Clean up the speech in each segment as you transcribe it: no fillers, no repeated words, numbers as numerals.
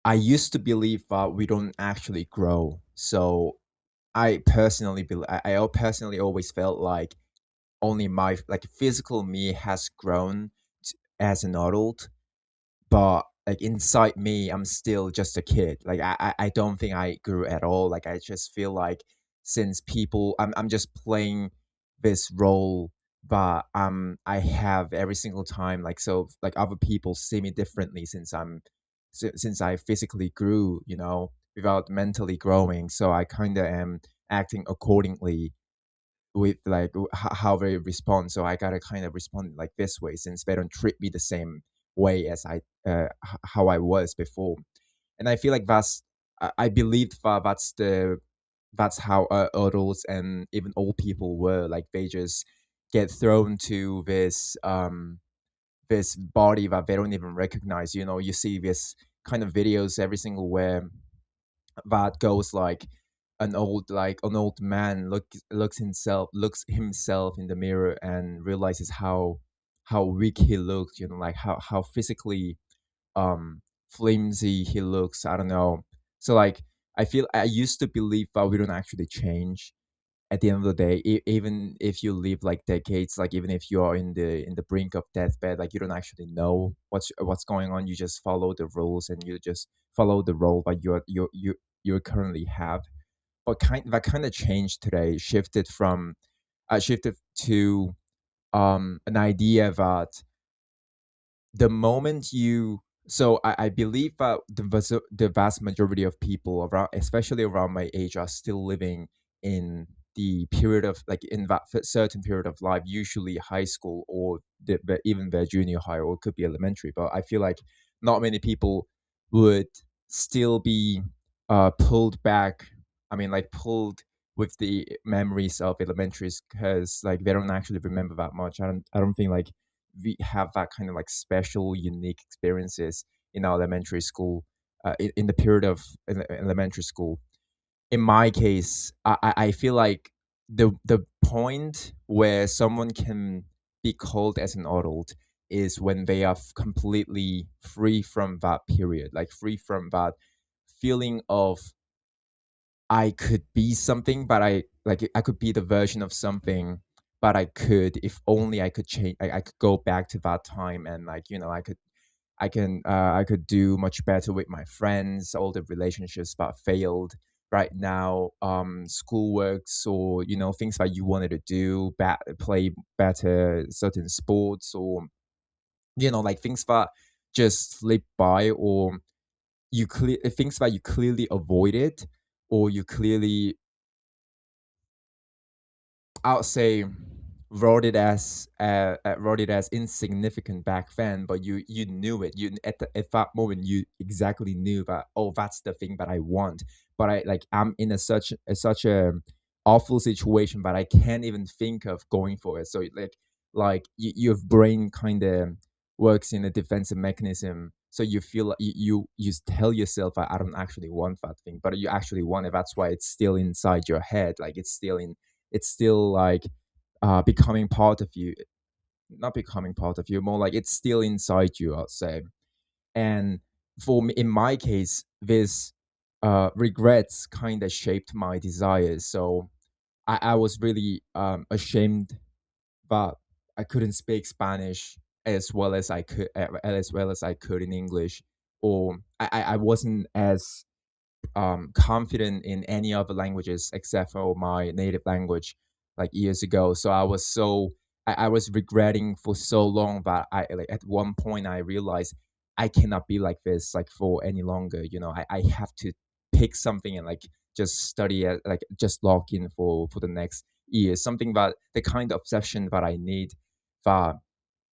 I used to believe that we don't actually grow. So I personally believe I personally always felt like only my like physical me has grown as an adult, but like inside me, I'm still just a kid. Like I don't think I grew at all. Like I just feel like since I'm just playing this role that I have every single time. Like so, like other people see me differently since I physically grew, without mentally growing. So I kind of am acting accordingly with like how they respond. So I gotta kind of respond like this way since they don't treat me the same way as how I was before. And I feel like I believe that that's how adults and even old people were. Like they just get thrown to this body that they don't even recognize. You see this kind of videos every single where that goes like an old man looks himself in the mirror and realizes how weak he looks, like how physically flimsy he looks. I don't know. So like I feel I used to believe that we don't actually change at the end of the day, even if you live like decades, like even if you are in the brink of deathbed, like you don't actually know what's going on. You just follow the rules and you just follow the role that you currently have. But that kind of changed today, shifted to an idea that the moment you so I believe that the vast majority of people around, especially around my age, are still living in the period of like in that certain period of life, usually high school or even their junior high, or it could be elementary. But I feel like not many people would still be pulled back. I mean, like pulled with the memories of elementaries because like they don't actually remember that much. I don't think like we have that kind of like special, unique experiences in our elementary school, in the period of elementary school. In my case, I feel like the point where someone can be called as an adult is when they are completely free from that period, like free from that feeling of I could be something, but I could be the version of something, but I could if only I could change. I could go back to that time and like I could do much better with my friends. All the relationships that failed right now, schoolworks or things that you wanted to do, play better certain sports or like things that just slip by or things that you clearly avoided or you clearly I would say wrote it as insignificant back then, but you knew it. You at that moment you exactly knew that, oh, that's the thing that I want. But I'm in such a awful situation that I can't even think of going for it. So your brain kind of works in a defensive mechanism. So you feel like you tell yourself, I don't actually want that thing, but you actually want it. That's why it's still inside your head. Like it's still like becoming part of you, not becoming part of you, more like it's still inside you, I'd say. And for me, in my case, this regrets kind of shaped my desires. So I was really ashamed that I couldn't speak Spanish as well as I could in English, or I wasn't as confident in any other languages except for my native language like years ago. So I was regretting for so long that I like at one point I realized I cannot be like this like for any longer. I have to pick something and like just study it, like just log in for the next year. Something that the kind of obsession that I need, that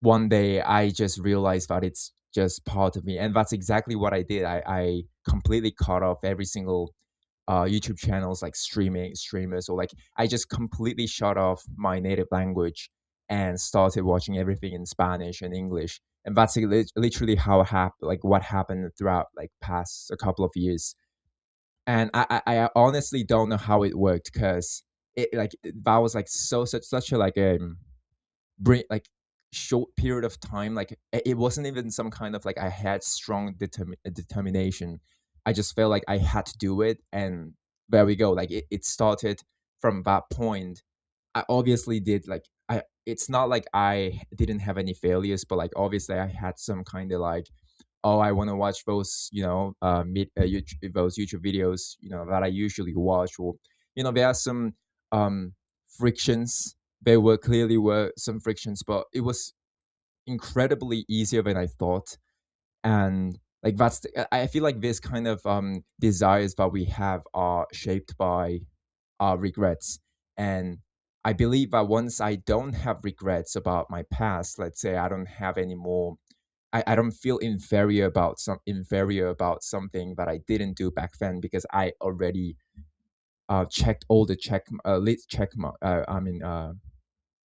one day I just realized that it's just part of me, and that's exactly what I did. I completely cut off every single YouTube channels, like streamers, or like I just completely shut off my native language and started watching everything in Spanish and English. And that's literally how it happened, like what happened throughout like past a couple of years. And I honestly don't know how it worked because that was like such a like bring like short period of time. Like it wasn't even some kind of like I had strong determination. I just felt like I had to do it, and there we go. Like it started from that point. I obviously did like I. It's not like I didn't have any failures, but like obviously I had some kind of like, oh, I want to watch those, those YouTube videos, that I usually watch, or there are some um frictions. There were clearly were some frictions, but it was incredibly easier than I thought. And like I feel like this kind of desires that we have are shaped by our regrets. And I believe that once I don't have regrets about my past, let's say I don't have any more, I don't feel inferior about something that I didn't do back then, because I already checked all the list check mark I mean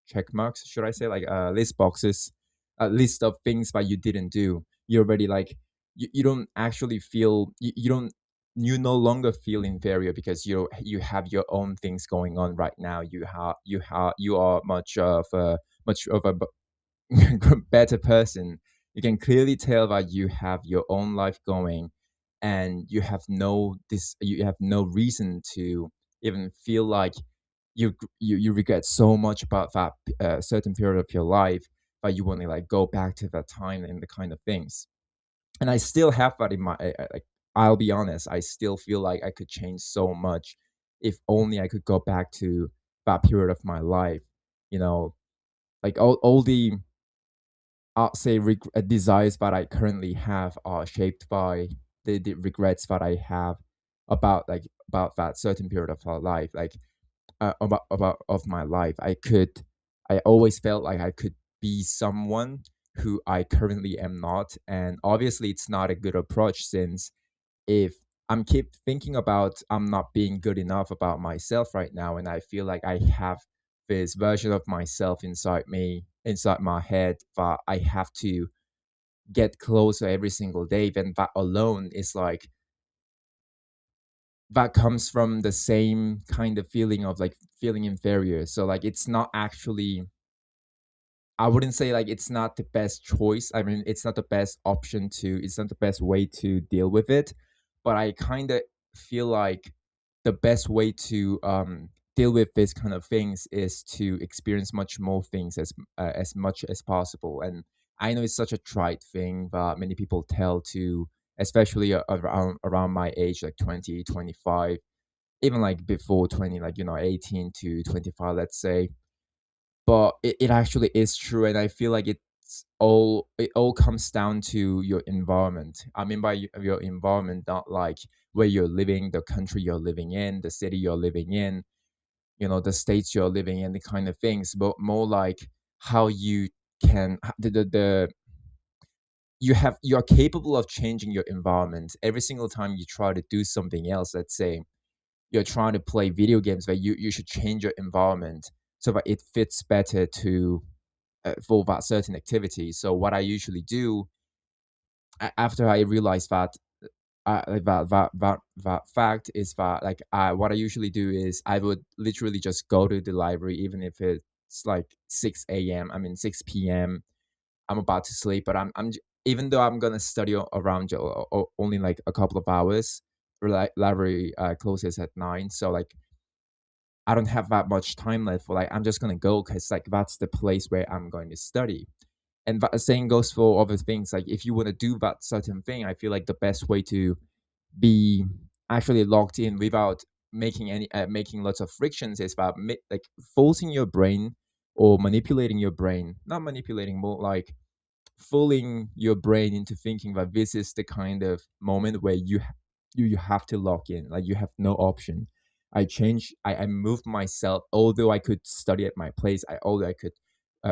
check marks, should I say, like list boxes, a list of things that you didn't do. You already like, you don't actually feel, you don't, you no longer feel inferior, because you have your own things going on right now. You are much of a better person. You can clearly tell that you have your own life going, and you have no reason to even feel like you regret so much about that certain period of your life, that you want to like go back to that time and the kind of things. And I still have that in my like, I'll be honest, I still feel like I could change so much if only I could go back to that period of my life. You know, like all the, I'll say, desires that I currently have are shaped by the regrets that I have about that certain period of our life. Like about of my life, I always felt like I could be someone who I currently am not. And obviously it's not a good approach, since if I'm keep thinking about I'm not being good enough about myself right now, and I feel like I have this version of myself inside me, inside my head, that I have to get closer every single day, then that alone is like, that comes from the same kind of feeling of like feeling inferior. So like it's not actually, I wouldn't say like it's not the best choice. I mean, it's not the best option to, it's not the best way to deal with it. But I kind of feel like the best way to deal with this kind of things is to experience much more things as much as possible. And I know it's such a trite thing that many people tell to, especially around my age, like 20, 25, even like before 20, like 18 to 25, let's say. But it actually is true, and I feel like it all comes down to your environment. I mean by your environment, not like where you're living, the country you're living in, the city you're living in, the states you're living in, the kind of things, but more like how you can you're capable of changing your environment every single time you try to do something else. Let's say you're trying to play video games, but you should change your environment so that it fits better to for that certain activity. So what I usually do after I realize that like that fact is that, like, what I usually do is I would literally just go to the library, even if it's like 6 a.m. I mean 6 p.m. I'm about to sleep, but even though I'm gonna study around only like a couple of hours. Library closes at 9, so like I don't have that much time left. For like, I'm just gonna go because like that's the place where I'm going to study. And that same goes for other things. Like if you want to do that certain thing, I feel like the best way to be actually locked in without making lots of frictions is about like forcing your brain, or manipulating your brain, not manipulating, more like fooling your brain into thinking that this is the kind of moment where you have to lock in, like you have no option. I moved myself, although I could study at my place, although I could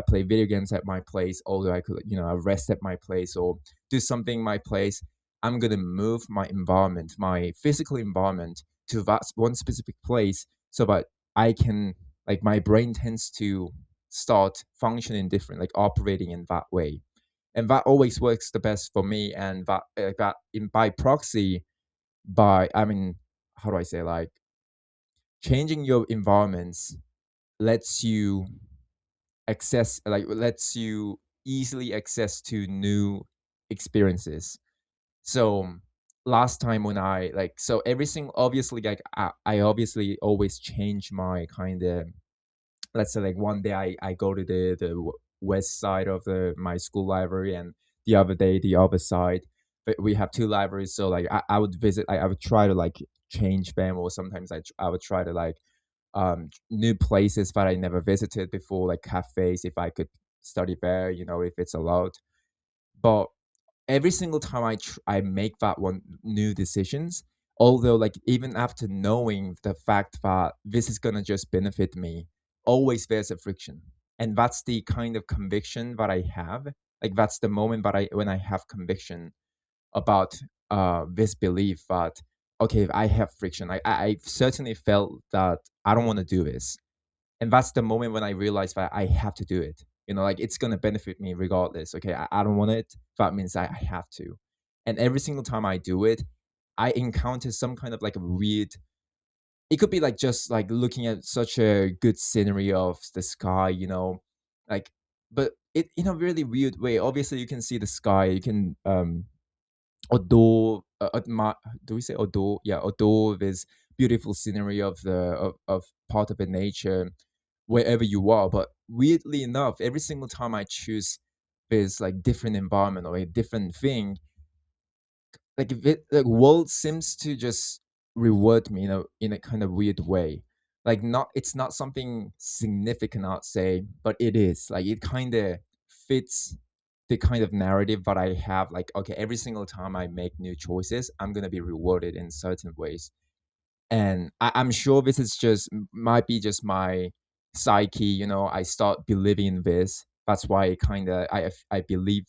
play video games at my place, although I could rest at my place or do something my place. I'm gonna move my environment, my physical environment, to that one specific place, so that I can, like, my brain tends to start functioning different, like operating in that way. And that always works the best for me. And that in by proxy, by I mean, how do I say, like, changing your environments lets you lets you easily access to new experiences. So last time when I like so everything obviously like I obviously always change my kind of, let's say like one day I go to the west side of the my school library, and the other day the other side. But we have two libraries, so like I would visit, I would try to like change them, or sometimes I would try to like new places that I never visited before, like cafes if I could study there, if it's allowed. But every single time I make that one new decisions, although like even after knowing the fact that this is gonna just benefit me, always there's a friction. And that's the kind of conviction that I have. Like that's the moment that I when I have conviction about this belief that okay, I have friction. I certainly felt that I don't want to do this, and that's the moment when I realized that I have to do it. Like it's gonna benefit me regardless. Okay, I don't want it. That means I have to. And every single time I do it, I encounter some kind of like a weird. It could be like just like looking at such a good scenery of the sky, like, but it in a really weird way. Obviously, you can see the sky. You can adore, do we say adore? Yeah, adore this beautiful scenery of of part of the nature wherever you are. But weirdly enough, every single time I choose this like different environment or a different thing, like if it like world seems to just reward me in a kind of weird way. Like not it's not something significant, I'd say, but it is. Like it kind of fits the kind of narrative that I have. Like, okay, every single time I make new choices, I'm gonna be rewarded in certain ways. And I'm sure this is just might be just my psyche. I start believing in this. That's why kind of I believe,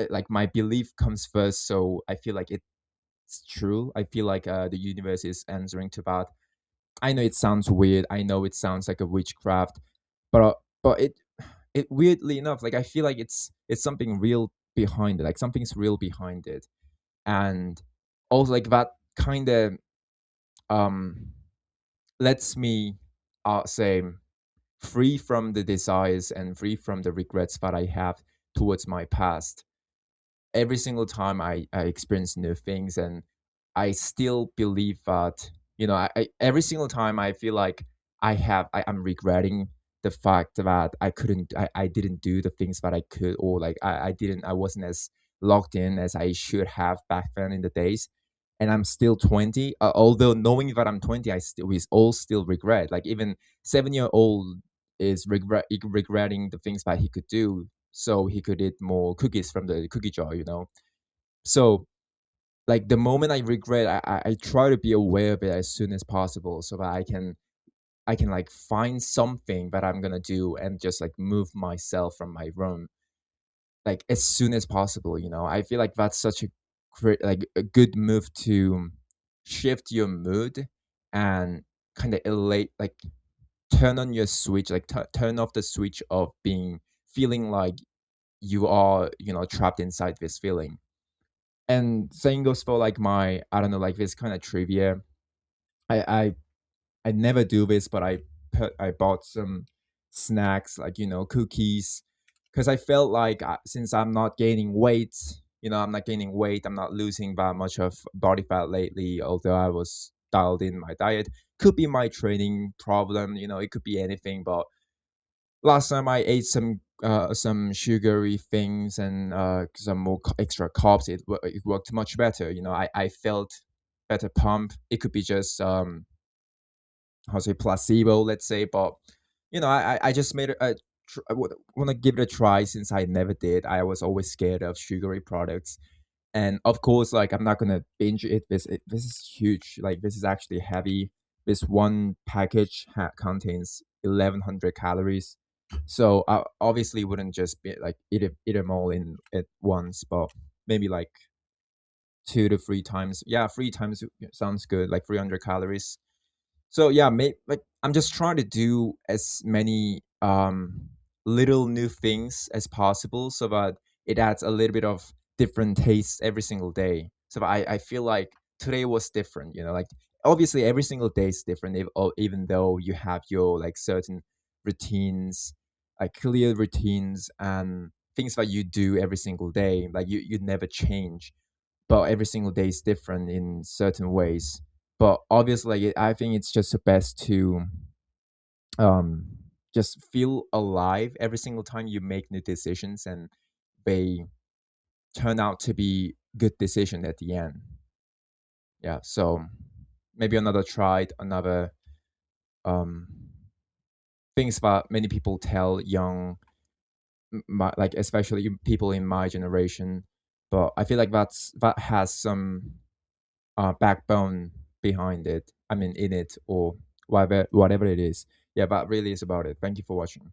like my belief comes first. So I feel like it's true. I feel like the universe is answering to that. I know it sounds weird. I know it sounds like a witchcraft, but it weirdly enough, like I feel like it's something real behind it. Like something's real behind it, and also like that kind of um lets me say free from the desires and free from the regrets that I have towards my past. Every single time I experience new things, and I still believe that, every single time I feel like I'm regretting the fact that I didn't do the things that I could, or like I wasn't as locked in as I should have back then in the days. And I'm still 20, although knowing that I'm 20, we all still regret. Like even 7-year old is regretting the things that he could do, so he could eat more cookies from the cookie jar. So like the moment I regret, I try to be aware of it as soon as possible, so that I can like find something that I'm gonna do and just like move myself from my room like as soon as possible. I feel like that's such a like a good move to shift your mood and kind of elate, like turn on your switch, like turn off the switch of being feeling like you are trapped inside this feeling. And same goes for like my, I don't know, like this kind of trivia. I i i never do this, but I bought some snacks, like cookies, because I felt like since I'm not gaining weight, I'm not gaining weight, I'm not losing that much of body fat lately, although I was dialed in my diet. Could be my training problem, it could be anything. But last time I ate some sugary things and some more extra carbs, it worked much better. I felt better pump. It could be just how to say placebo, let's say. But I just made it. I want to give it a try since I never did. I was always scared of sugary products, and of course, like I'm not gonna binge it. This is huge. Like this is actually heavy. This one package contains 1,100 calories. So I obviously wouldn't just be like eat them all in at once, but maybe like 2 to 3 times. Yeah, 3 times sounds good. Like 300 calories. So yeah, like I'm just trying to do as many little new things as possible, so that it adds a little bit of different tastes every single day. So that I feel like today was different. Like obviously every single day is different, even though you have your like certain routines, like clear routines and things that you do every single day. Like you never change. but every single day is different in certain ways. But obviously, I think it's just the best to um, just feel alive every single time you make new decisions, and they turn out to be good decision at the end. Yeah, so maybe another tried another um, things that many people tell young, like especially people in my generation. But I feel like that has some backbone behind it. I mean, in it, or whatever it is. Yeah, that really is about it. Thank you for watching.